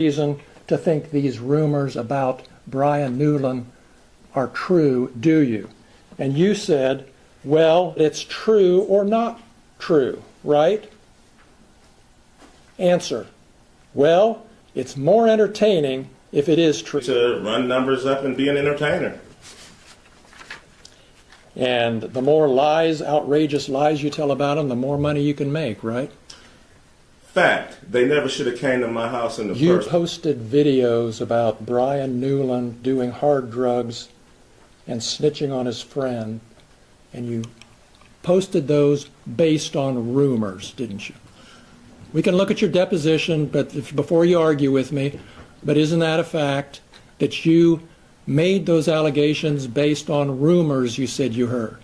reason to think these rumors about Brian Newland are true, do you? And you said, well, it's true or not true, right? Answer, well, it's more entertaining if it is true. To run numbers up and be an entertainer. And the more lies, outrageous lies you tell about them, the more money you can make, right? Fact. They never should have came to my house in the first. You posted videos about Brian Newland doing hard drugs and snitching on his friend, and you posted those based on rumors, didn't you? We can look at your deposition, but before you argue with me, but isn't that a fact that you made those allegations based on rumors you said you heard?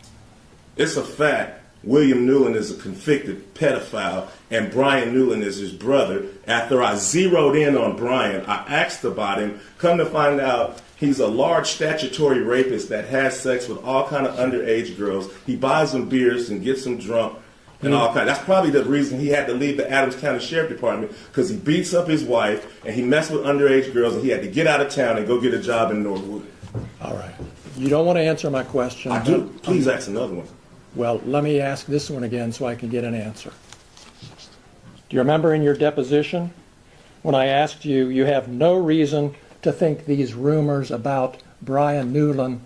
It's a fact. William Newland is a convicted pedophile, and Brian Newland is his brother. After I zeroed in on Brian, I asked about him. Come to find out, he's a large statutory rapist that has sex with all kind of underage girls. He buys them beers and gets them drunk and all kind. That's probably the reason he had to leave the Adams County Sheriff Department, because he beats up his wife and he messed with underage girls, and he had to get out of town and go get a job in Norwood. All right. You don't want to answer my question. I do. Please ask another one. Well, let me ask this one again so I can get an answer. Do you remember in your deposition when I asked you, you have no reason to think these rumors about Brian Newland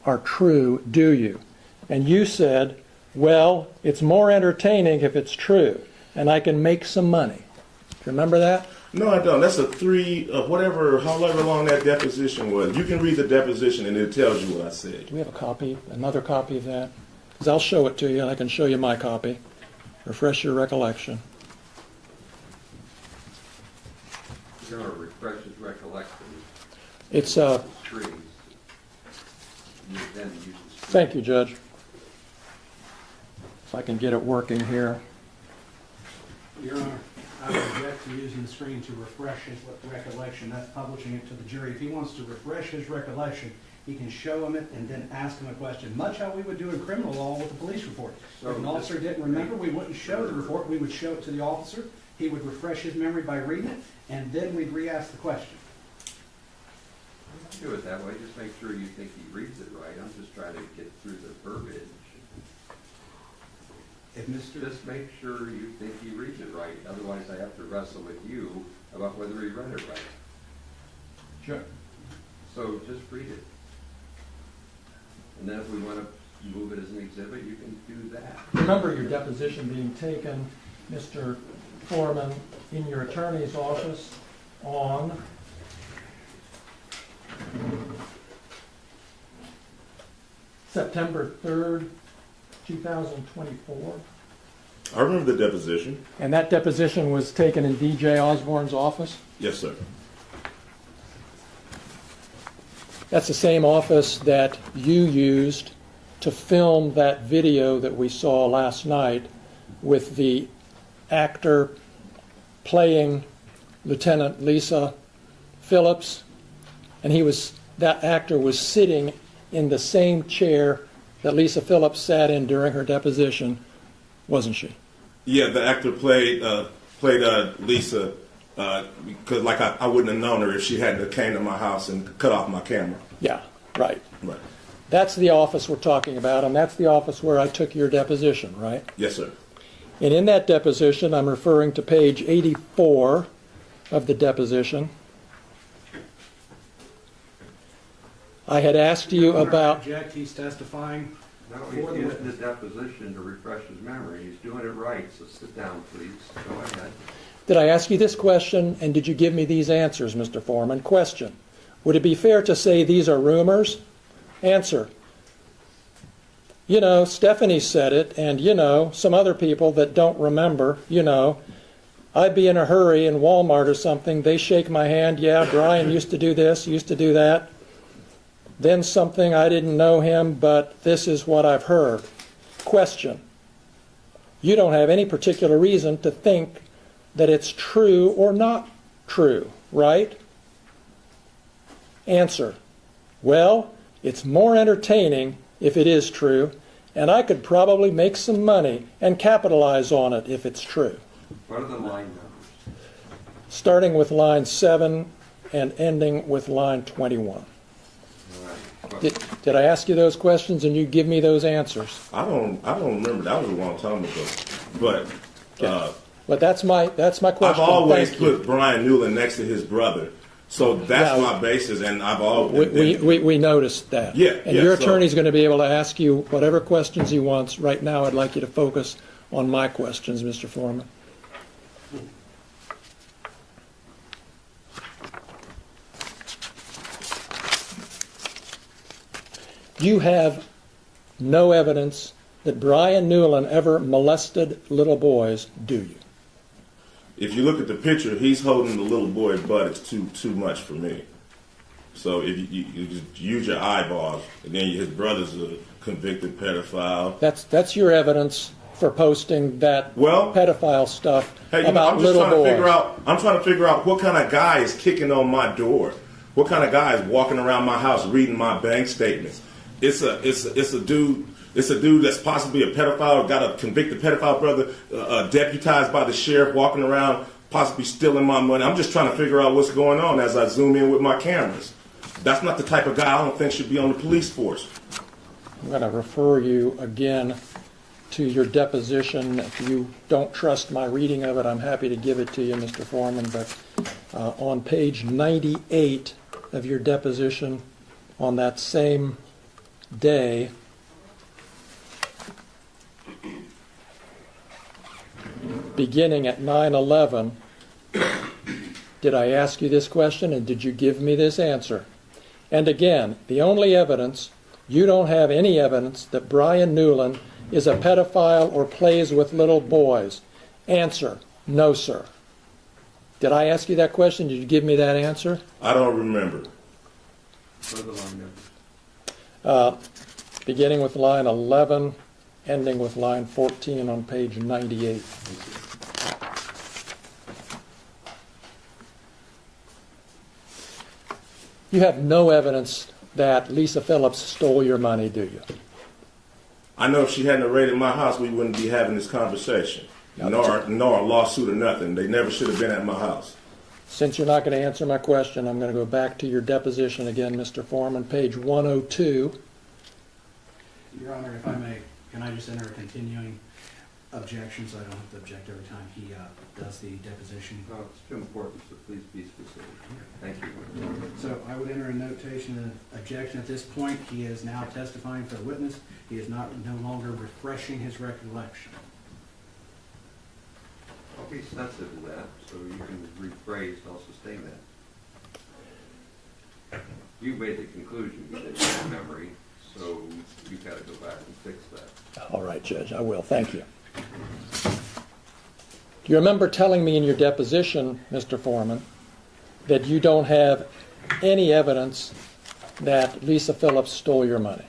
are true, do you? And you said, well, it's more entertaining if it's true, and I can make some money. Do you remember that? No, I don't. That's a however long that deposition was. You can read the deposition and it tells you what I said. Do we have a copy, another copy of that? Because I'll show it to you, and I can show you my copy. Refresh your recollection. You're going to refresh his recollection. It's Trees. You then use the Thank you, Judge. If I can get it working here. Your Honor, I would object to using the screen to refresh his recollection, not publishing it to the jury. If he wants to refresh his recollection, he can show him it and then ask him a question, much how we would do in criminal law with a police report. So if an officer didn't remember, we wouldn't show the report, we would show it to the officer. He would refresh his memory by reading it, and then we'd re-ask the question. Do it that way, just make sure you think he reads it right. I'm just trying to get through the verbiage. Just make sure you think he reads it right, otherwise I have to wrestle with you about whether he read it right. Sure. So just read it. And then if we want to move it as an exhibit, you can do that. Remember your deposition being taken, Mr. Foreman, in your attorney's office on September 3rd, 2024. I remember the deposition. And that deposition was taken in D.J. Osborne's office? Yes, sir. That's the same office that you used to film that video that we saw last night with the actor playing Lieutenant Lisa Phillips, and that actor was sitting in the same chair that Lisa Phillips sat in during her deposition, wasn't she? Yeah, the actor played Lisa because I wouldn't have known her if she hadn't came to my house and cut off my camera. Yeah, right. Right. That's the office we're talking about, and that's the office where I took your deposition, right? Yes, sir. And in that deposition, I'm referring to page 84 of the deposition. I had asked you about... Object, he's testifying. No, he's using the deposition to refresh his memory. He's doing it right, so sit down, please. Go ahead. Did I ask you this question, and did you give me these answers, Mr. Foreman? Question. Would it be fair to say these are rumors? Answer. You know, Stephanie said it, and you know, some other people that don't remember, you know, I'd be in a hurry in Walmart or something, they shake my hand, yeah, Brian used to do this, used to do that. Then something, I didn't know him, but this is what I've heard. Question. You don't have any particular reason to think that it's true or not true, right? Answer. Well, it's more entertaining if it is true, and I could probably make some money and capitalize on it if it's true. What are the line numbers? starting with line 7 and ending with line 21. All right. Did I ask you those questions and you give me those answers? I don't remember. That was a long time ago. But But that's my question. I've always Thank you. put Brian Newland next to his brother. So that's Yeah. my basis, and I've always... We noticed that. Yeah, And yeah, your so- attorney's going to be able to ask you whatever questions he wants. Right now, I'd like you to focus on my questions, Mr. Foreman. You have no evidence that Brian Newland ever molested little boys, do you? If you look at the picture, he's holding the little boy butt. It's too much for me. So if you just use your eyeballs, again, his brother's a convicted pedophile. That's your evidence for posting that pedophile stuff about little boys. I'm trying to figure out what kind of guy is kicking on my door. What kind of guy is walking around my house reading my bank statements? It's a dude. It's a dude that's possibly a pedophile, got a convicted pedophile brother, deputized by the sheriff, walking around, possibly stealing my money. I'm just trying to figure out what's going on as I zoom in with my cameras. That's not the type of guy I don't think should be on the police force. I'm going to refer you again to your deposition. If you don't trust my reading of it, I'm happy to give it to you, Mr. Foreman. But on page 98 of your deposition, on that same day, beginning at 9/11, did I ask you this question and did you give me this answer? And again, the only evidence, you don't have any evidence that Brian Newland is a pedophile or plays with little boys. Answer, no, sir. Did I ask you that question? Did you give me that answer? I don't remember. What are the line numbers? Beginning with line 11, ending with line 14 on page 98. You have no evidence that Lisa Phillips stole your money, do you? I know if she hadn't raided my house, we wouldn't be having this conversation. Nor a lawsuit or nothing. They never should have been at my house. Since you're not going to answer my question, I'm going to go back to your deposition again, Mr. Foreman, page 102. Your Honor, if I may, can I just enter a continuing objection so I don't have to object every time he does the deposition? Oh, it's too important, so please be specific. Thank you. So I would enter a notation of objection at this point. He is now testifying for the witness. He is no longer refreshing his recollection. I'll be sensitive to that, so you can rephrase, I'll sustain that. You made the conclusion you didn't have memory, so you've got to go back and fix that. All right, Judge, I will. Thank you. Do you remember telling me in your deposition, Mr. Foreman, that you don't have any evidence that Lisa Phillips stole your money?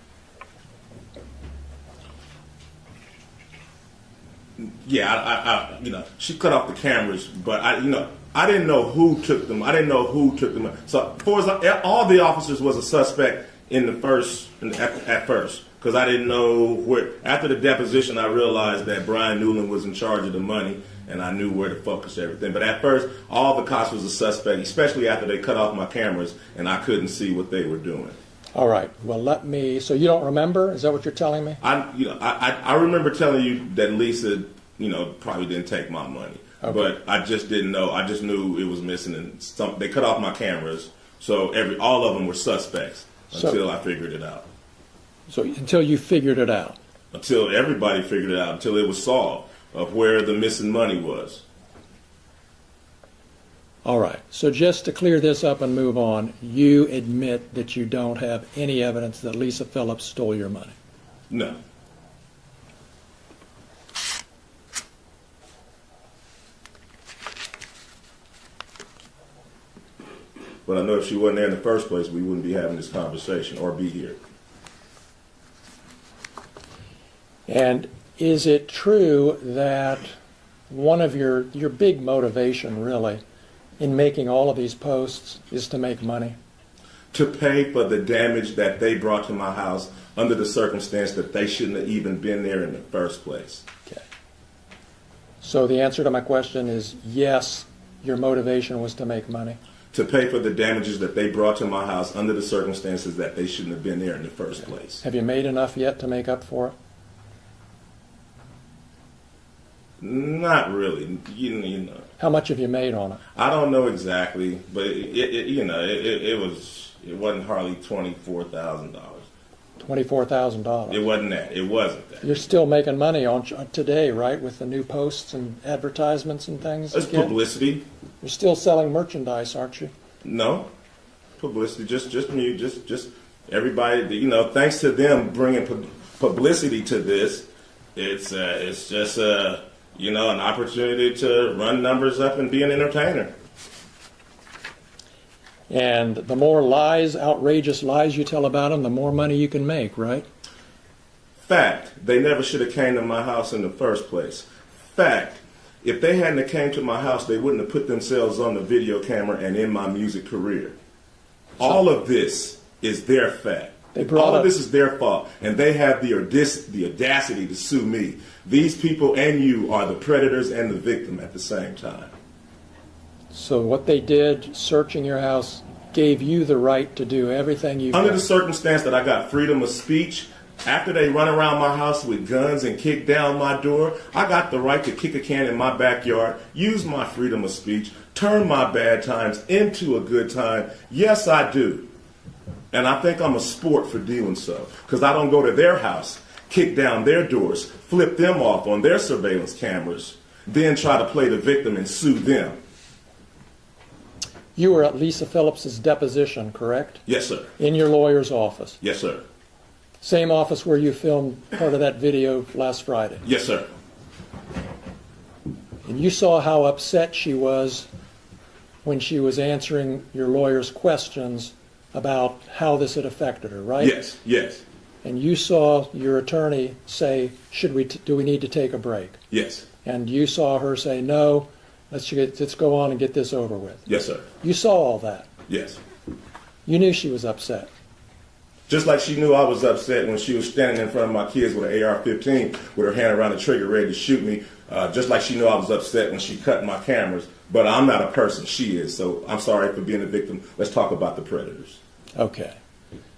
Yeah, she cut off the cameras, but I didn't know who took them. So, for all the officers was a suspect at first, because I didn't know where. After the deposition, I realized that Brian Newland was in charge of the money, and I knew where to focus everything. But at first, all the cops was a suspect, especially after they cut off my cameras, and I couldn't see what they were doing. All right. Well, so you don't remember? Is that what you're telling me? I remember telling you that Lisa, probably didn't take my money, but I just didn't know. I just knew it was missing, and they cut off my cameras, so all of them were suspects until I figured it out. So until you figured it out? Until everybody figured it out, until it was solved of where the missing money was. All right. So just to clear this up and move on, you admit that you don't have any evidence that Lisa Phillips stole your money? No. But I know if she wasn't there in the first place, we wouldn't be having this conversation or be here. And is it true that one of your big motivation, really, in making all of these posts is to make money? To pay for the damage that they brought to my house under the circumstance that they shouldn't have even been there in the first place. Okay. So the answer to my question is yes, your motivation was to make money? To pay for the damages that they brought to my house under the circumstances that they shouldn't have been there in the first place. Have you made enough yet to make up for it? Not really. You know. How much have you made on it? I don't know exactly, but it wasn't hardly $24,000. $24,000. It wasn't that. It wasn't that. You're still making money on today, right, with the new posts and advertisements and things? It's publicity. You're still selling merchandise, aren't you? No, publicity. Just me. Just everybody. You know, thanks to them bringing publicity to this, it's just an opportunity to run numbers up and be an entertainer. And the more lies, outrageous lies you tell about them, the more money you can make, right? Fact, they never should have came to my house in the first place. Fact, if they hadn't have came to my house, they wouldn't have put themselves on the video camera and in my music career. All of this is their fact. All of this is their fault, and they have the audacity to sue me. These people and you are the predators and the victim at the same time. So what they did, searching your house, gave you the right to do everything you've Under done. the circumstance that I got freedom of speech, after they run around my house with guns and kick down my door, I got the right to kick a can in my backyard, use my freedom of speech, turn my bad times into a good time. Yes, I do. And I think I'm a sport for doing so, because I don't go to their house, kick down their doors, flip them off on their surveillance cameras, then try to play the victim and sue them. You were at Lisa Phillips's deposition, correct? Yes, sir. In your lawyer's office. Yes, sir. Same office where you filmed part of that video last Friday. Yes, sir. And you saw how upset she was when she was answering your lawyer's questions about how this had affected her, right? Yes, yes, And you saw your attorney say, do we need to take a break? yes, And you saw her say, no, let's go on and get this over with. yes, sir. You saw all that. Yes. You knew she was upset. Just like she knew I was upset when she was standing in front of my kids with an AR-15 with her hand around the trigger ready to shoot me. Just like she knew I was upset when she cut my cameras. But I'm not a person, she is. So I'm sorry for being a victim. Let's talk about the predators. Okay.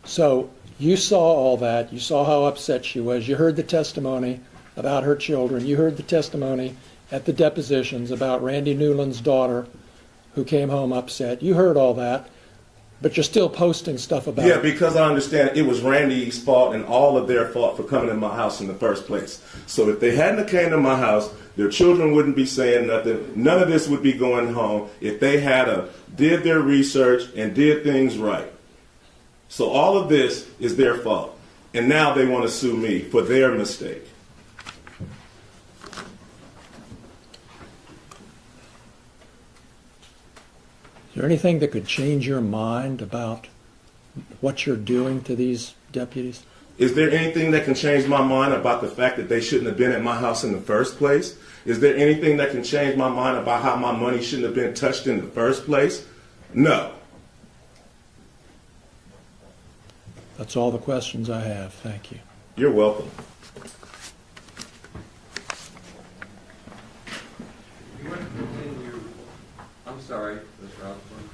So you saw all that. You saw how upset she was. You heard the testimony about her children. You heard the testimony at the depositions about Randy Newland's daughter who came home upset. You heard all that. But you're still posting stuff about Yeah, it. because I understand it was Randy's fault and all of their fault for coming in my house in the first place. So if they hadn't came to my house, their children wouldn't be saying nothing. None of this would be going home if they did their research and did things right. So all of this is their fault. And now they want to sue me for their mistake. Is there anything that could change your mind about what you're doing to these deputies? Is there anything that can change my mind about the fact that they shouldn't have been at my house in the first place? Is there anything that can change my mind about how my money shouldn't have been touched in the first place? No. That's all the questions I have. Thank you. You're welcome. You want to continue, I'm sorry, Mr. Osborne,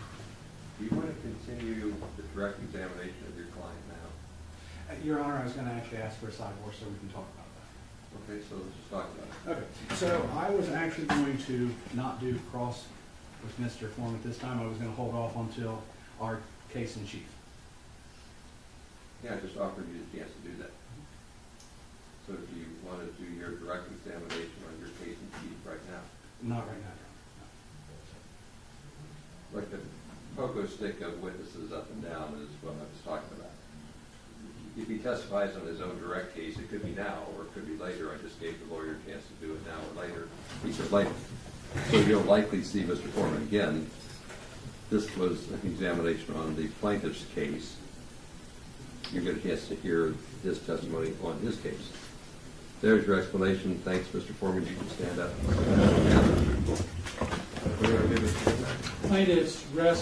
do you want to continue the direct examination of your client now? Your Honor, I was going to actually ask for a sidebar so we can talk about that. Okay, so let's just talk about it. Okay, so I was actually going to not do cross with Mr. Foreman this time. I was going to hold off until our case in chief. Yeah, I just offered you the chance to do that. So do you want to do your direct examination on your case in chief right now? Not right now, Your Honor. Like the pogo stick of witnesses up and down is what I was talking about. If he testifies on his own direct case, it could be now or it could be later. I just gave the lawyer a chance to do it now or later. He said later. So you'll likely see Mr. Foreman again. This was an examination on the plaintiff's case. You get a chance to hear his testimony on his case. There's your explanation. Thanks, Mr. Foreman. You can stand up. Plaintiffs rest.